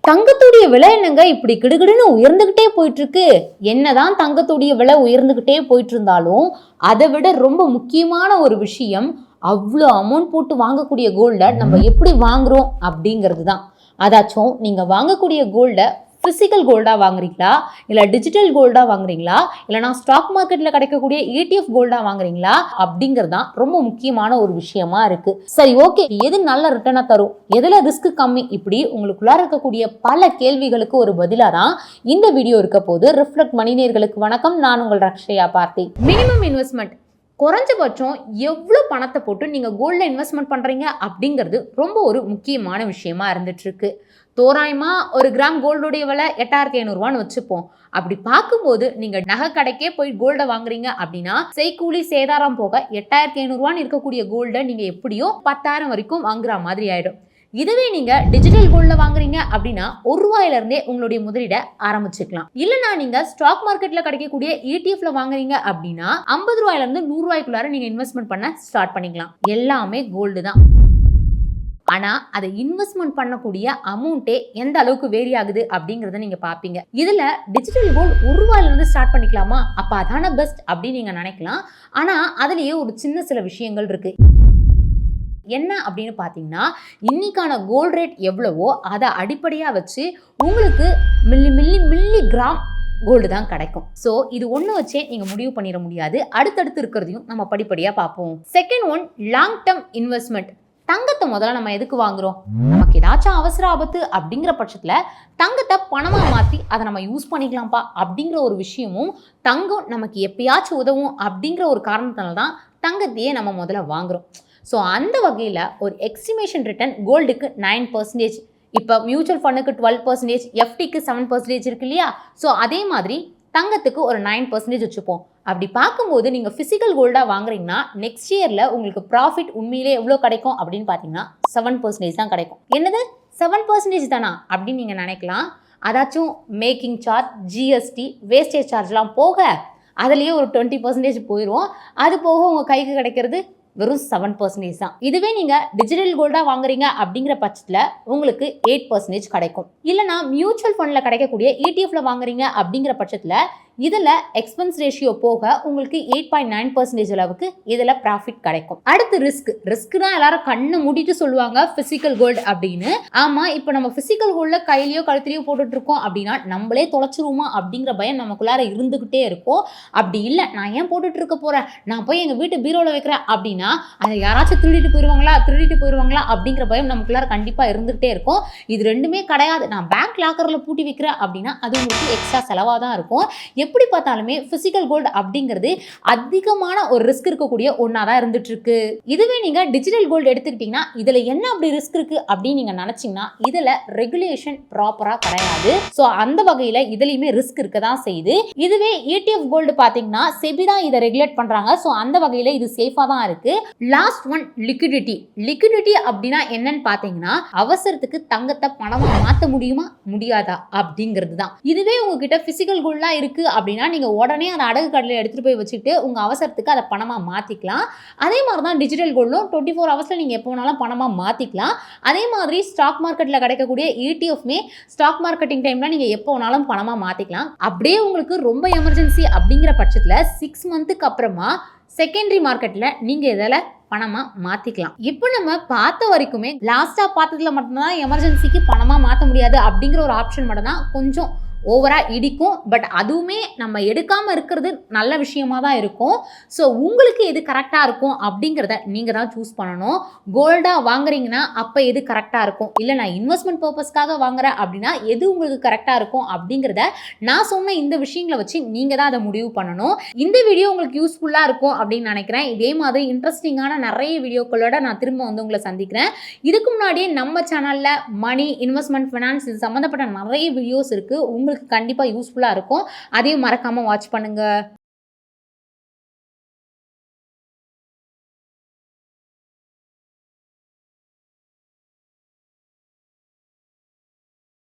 தங்கத்துடைய விலை என்னங்க இப்படி கிடுகிடுன்னு உயர்ந்துகிட்டே போயிட்டு இருக்கு. என்னதான் தங்கத்துடைய விலை உயர்ந்துகிட்டே போயிட்டு இருந்தாலும் அதை விட ரொம்ப முக்கியமான ஒரு விஷயம், அவ்வளோ அமௌண்ட் போட்டு வாங்கக்கூடிய கோல்டை நம்ம எப்படி வாங்குறோம் அப்படிங்கிறது தான். அதாச்சும் நீங்க வாங்கக்கூடிய கோல்டை பிசிக்கல் கோல்டா வாங்குறீங்களா, இல்ல டிஜிட்டல் கோல்டா வாங்குறீங்களா, இல்லைனா ஸ்டாக் மார்க்கெட்ல கிடைக்கக்கூடிய ETF கோல்டா வாங்குறீங்களா அப்படிங்கிறது தான் ரொம்ப முக்கியமான ஒரு விஷயமா இருக்கு. சரி, ஓகே, எது நல்ல ரிட்டர்னா தரும், எதுல ரிஸ்க் கம்மி, இப்படி உங்களுக்குள்ளார இருக்கக்கூடிய பல கேள்விகளுக்கு ஒரு பதிலா தான் இந்த வீடியோ இருக்க போது. ரிஃப்ளெக்ட் மணி நேயர்களுக்கு வணக்கம், நான் உங்கள் ரக்ஷயா பார்த்தி. மினிமம் இன்வெஸ்ட்மெண்ட், குறைஞ்சபட்சம் எவ்வளோ பணத்தை போட்டு நீங்கள் கோல்டில் இன்வெஸ்ட்மெண்ட் பண்ணுறீங்க அப்படிங்கிறது ரொம்ப ஒரு முக்கியமான விஷயமா இருந்துட்டு இருக்கு. தோராயமாக ஒரு கிராம் கோல்டுடைய விலை 8500 வச்சுப்போம். அப்படி பார்க்கும்போது நீங்கள் நகை கடைக்கே போய் கோல்டை வாங்குறீங்க அப்படின்னா செய்கூலி சேதாரம் போக 8500 இருக்கக்கூடிய கோல்டை நீங்கள் எப்படியோ 10,000 வரைக்கும் வாங்குற மாதிரி ஆயிடும். இதுவே நீங்க டிஜிட்டல் கோல்ட்ல வாங்குறீங்க அப்படின்னா ₹1 உங்களுடைய முதலீட ஆரம்பிச்சுக்கலாம். இல்லைனா நீங்க ஸ்டாக் மார்க்கெட்ல கிடைக்கக்கூடிய ETFல வாங்குறீங்க அப்படின்னா ₹50 ₹100 நீங்க இன்வெஸ்ட்மெண்ட் பண்ண ஸ்டார்ட் பண்ணிக்கலாம். எல்லாமே கோல்டு தான். ஆனா அதை இன்வெஸ்ட்மெண்ட் பண்ணக்கூடிய அமௌண்ட்டே எந்த அளவுக்கு வேரி ஆகுது அப்படிங்கறத நீங்க பாப்பீங்க. இதுல டிஜிட்டல் கோல்ட் ₹1 ஸ்டார்ட் பண்ணிக்கலாமா, அப்ப அதான பெஸ்ட் அப்படின்னு நீங்க நினைக்கலாம். ஆனா அதுலயே ஒரு சில விஷயங்கள் இருக்கு. என்ன அப்படின்னு பார்த்தீங்கன்னா, இன்னைக்கான கோல்ட் ரேட் எவ்வளவோ அதை அடிப்படையாக வச்சு உங்களுக்கு மில்லி கிராம் கோல்டு தான் கிடைக்கும். ஸோ இது ஒன்று வச்சே நீங்கள் முடிவு பண்ணிட முடியாது. அடுத்தடுத்து இருக்கிறதையும் நம்ம படிப்படியாக பார்ப்போம். Second one, long term investment. தங்கத்தை முதல்ல நம்ம எதுக்கு வாங்குறோம், நமக்கு ஏதாச்சும் அவசர ஆபத்து அப்படிங்கிற பட்சத்தில் தங்கத்தை பணமாக மாற்றி அதை நம்ம யூஸ் பண்ணிக்கலாம்ப்பா அப்படிங்கிற ஒரு விஷயமும், தங்கம் நமக்கு எப்பயாச்சும் உதவும் அப்படிங்கிற ஒரு காரணத்தினால தான் தங்கத்தையே நம்ம முதல்ல வாங்குறோம். ஸோ அந்த வகையில் ஒரு எஸ்டிமேஷன் ரிட்டர்ன் கோல்டுக்கு 9%, இப்போ மியூச்சுவல் ஃபண்டுக்கு 12%, FDக்கு 7% இருக்கு இல்லையா. ஸோ அதே மாதிரி தங்கத்துக்கு ஒரு 9% வச்சுப்போம். அப்படி பார்க்கும்போது நீங்கள் ஃபிசிக்கல் கோல்டாக வாங்குறீங்கன்னா நெக்ஸ்ட் இயரில் உங்களுக்கு ப்ராஃபிட் உண்மையிலே எவ்வளோ கிடைக்கும் அப்படின்னு பார்த்தீங்கன்னா 7% தான் கிடைக்கும். என்னது 7% தானா அப்படின்னு நீங்கள் நினைக்கலாம். அதாச்சும் மேக்கிங் சார்ஜ், GST, வேஸ்டேஜ் சார்ஜ்லாம் போக அதுலேயே ஒரு 20% போயிடும். அது போக உங்கள் கைக்கு கிடைக்கிறது வெறும் 7% தான். இதுவே நீங்க டிஜிட்டல் கோல்டா வாங்குறீங்க அப்படிங்கிற பட்சத்துல உங்களுக்கு 8% கிடைக்கும். இல்லைனா மியூச்சுவல் ஃபண்ட்ல கிடைக்கக்கூடிய ETFல வாங்குறீங்க அப்படிங்கிற பட்சத்துல இதுல எக்ஸ்பென்ஸ் ரேஷியோ போக உங்களுக்கு 8.9% அளவுக்கு இதுல ப்ராஃபிட் கிடைக்கும். அடுத்து ரிஸ்க் தான் எல்லாரும் கண்ணை மூடிட்டு சொல்லுவாங்க பிசிக்கல் கோல்டு அப்படின்னு. ஆமா, இப்போ நம்ம பிசிக்கல் கோல்ட்ல கையிலயோ கழுத்திலையோ போட்டுட்டு இருக்கோம் அப்படின்னா நம்மளே தொலைச்சிருவோமா அப்படிங்கிற பயம் நமக்குள்ளார இருந்துகிட்டே இருக்கும். அப்படி இல்லை, நான் ஏன் போட்டுட்டு இருக்க போறேன், நான் போய் எங்க வீட்டு பீரோல வைக்கிறேன் அப்படின்னா அதை யாராச்சும் திருடிட்டு போயிருவாங்களா அப்படிங்கிற பயம் நமக்குள்ளார கண்டிப்பா இருந்துகிட்டே இருக்கும். இது ரெண்டுமே கிடையாது. நான் பேங்க் லாக்கர்ல பூட்டி வைக்கிறேன் அப்படின்னா அது உங்களுக்கு எக்ஸ்ட்ரா செலவா தான் இருக்கும். எப்படி பார்த்தாலுமே பிசிக்கல் கோல்டு அப்படிங்கிறது அதிகமான ஒரு ரிஸ்க் இருக்கக்கூடிய ஒன்றா தான் இருந்துட்டு இருக்கு. இதுவே நீங்க டிஜிட்டல் கோல்டு எடுத்துக்கிட்டீங்கன்னா இதுல என்ன அப்படி ரிஸ்க் இருக்கு அப்படின்னு நீங்க நினைச்சீங்கன்னா இதுல ரெகுலேஷன் ப்ராப்பரா கிடையாது. ஸோ அந்த வகையில இதுலயுமே ரிஸ்க் இருக்க தான் செய்யுது. இதுவே ETF கோல்டு பாத்தீங்கன்னா செபி தான் இதை ரெகுலேட் பண்றாங்க. ஸோ அந்த வகையில இது சேஃபா தான் இருக்கு. லாஸ்ட் ஒன், லிக்விடிட்டி அப்படின்னா என்னன்னு பாத்தீங்கன்னா அவசரத்துக்கு தங்கத்தை பணமா மாற்ற முடியுமா முடியாதா அப்படிங்கிறது தான். இதுவே உங்ககிட்ட பிசிக்கல் கோல்டா இருக்கு அப்படின்னா நீங்க உடனே அந்த அடகு கடையில் எடுத்துட்டு போய் வச்சுட்டு உங்க அவசரத்துக்கு அதை பணமா மாத்திக்கலாம். அதே மாதிரி தான் டிஜிட்டல் கோல்டும் 24 ஹவர்ஸ்ல நீங்க எப்போ வேணாலும் பணமா மாத்திக்கலாம். அதே மாதிரி ஸ்டாக் மார்க்கெட்ல கிடைக்கக்கூடிய ETFமே ஸ்டாக் மார்க்கெட்டிங் டைம்ல நீங்க எப்போ வேணாலும் பணமா மாத்திக்கலாம். அப்படியே உங்களுக்கு ரொம்ப எமர்ஜென்சி அப்படிங்கிற பட்சத்துல 6 மந்த்துக்கு அப்புறமா செகண்டரி மார்க்கெட்ல நீங்க இதில் பணமா மாத்திக்கலாம். இப்போ நம்ம பார்த்த வரைக்குமே லாஸ்டா பார்த்ததுல மட்டும்தான் எமர்ஜென்சிக்கு பணமா மாற்ற முடியாது அப்படிங்கிற ஒரு ஆப்ஷன் மட்டும் தான் கொஞ்சம் ஓவரா இடிக்கும். பட் அதுவுமே நம்ம எடுக்காம இருக்கிறது நல்ல விஷயமா தான் இருக்கும். ஸோ உங்களுக்கு எது கரெக்டா இருக்கும் அப்படிங்கிறத நீங்க தான் சூஸ் பண்ணணும். கோல்டா வாங்குறீங்கன்னா அப்ப எது கரெக்டா இருக்கும், இல்லை நான் இன்வெஸ்ட்மெண்ட் பர்பஸ்க்காக வாங்குறேன் அப்படின்னா எது உங்களுக்கு கரெக்டா இருக்கும் அப்படிங்கிறத நான் சொன்ன இந்த விஷயங்களை வச்சு நீங்க தான் அதை முடிவு பண்ணணும். இந்த வீடியோ உங்களுக்கு யூஸ்ஃபுல்லா இருக்கும் அப்படின்னு நினைக்கிறேன். இதே மாதிரி இன்ட்ரெஸ்டிங்கான நிறைய வீடியோக்களோட நான் திரும்ப வந்து உங்களை சந்திக்கிறேன். இதுக்கு முன்னாடியே நம்ம சேனல்ல மணி, இன்வெஸ்ட்மெண்ட், ஃபினான்ஸ் இது சம்பந்தப்பட்ட நிறைய வீடியோஸ் இருக்கு. உங்களுக்கு கண்டிப்பா யூஸ்ஃபுல்லா இருக்கும். அதையும் மறக்காம வாட்ச் பண்ணுங்க.